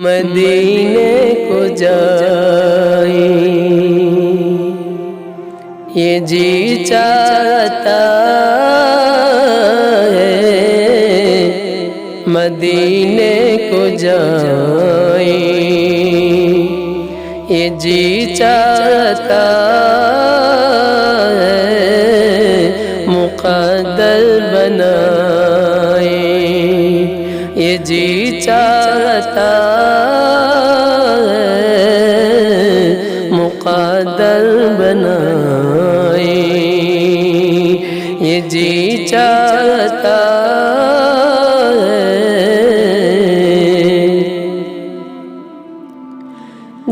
مدینے کو جائیں یہ جی چاہتا ہے، مدینے کو جائیں یہ جی چاہتا ہے، مقدر بنائیں یہ جی چاہتا ہے، مقدر بنائیں یہ جی چاہتا ہے۔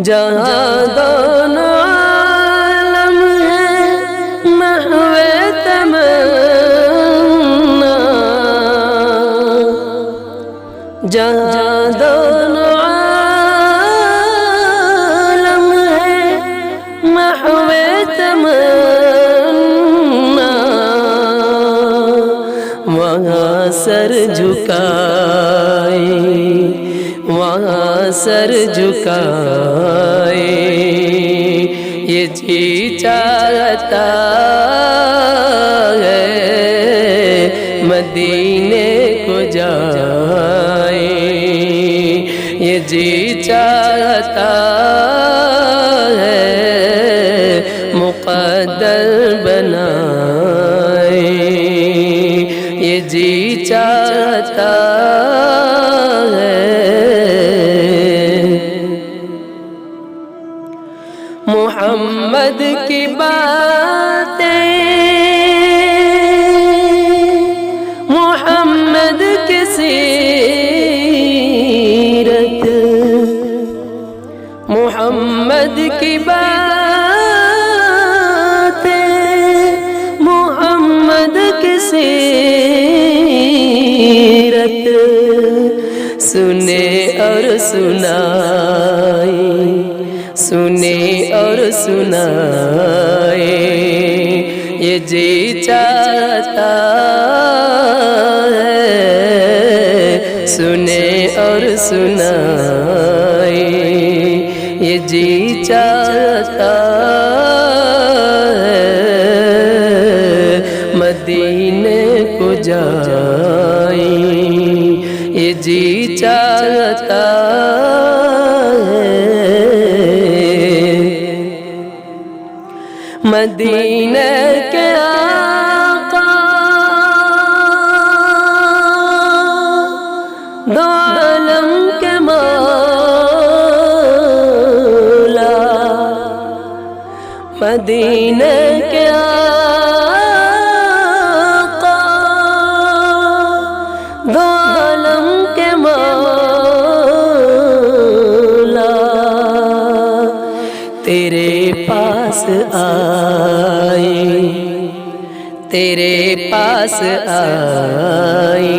جہاں دونوں عالم ہے محو تمنا، جہاں دونوں عالم ہے محو تمنا، وہاں سر جھکائے وہاں سر جھکائے یہ جی چاہتا ہے، مدینے کو جائیں یہ جی چاہتا ہے، مقدر بنائیں یہ جی چاہتا ہے۔ محمد کی باتیں محمد کی سیرت، محمد کی باتیں محمد کی سیرت، سنے اور سنائیں سنے اور سنائیں یہ جی چاہتا ہے، سنے اور سنائیں یہ جی چاہتا ہے، مدینے کو جائیں یہ جی چاہتا ہے۔ مدینے کے آقا دو عالم کے مولا، مدینے کے آقا دو عالم کے مولا، تیرے پاس آئے تیرے پاس آئے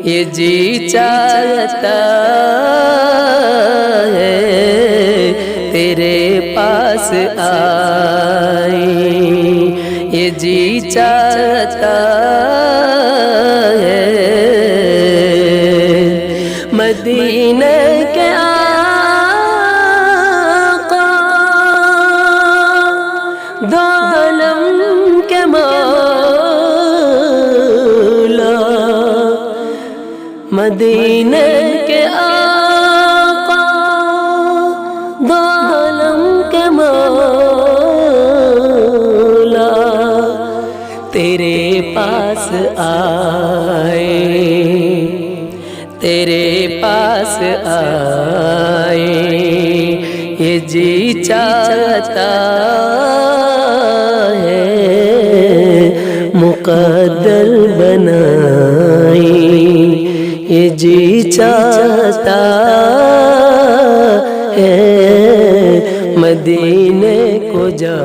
یہ جی چاہتا ہے، تیرے پاس آئے یہ جی چاہتا ہے، مدینے کے دو عالم کے مولا، مدینے کے آقا دو عالم کے مولا، تیرے پاس آئے تیرے پاس آئے یہ جی چاہتا ہے، مقدر بنائیں یہ جی چاہتا ہے، مدینے کو جا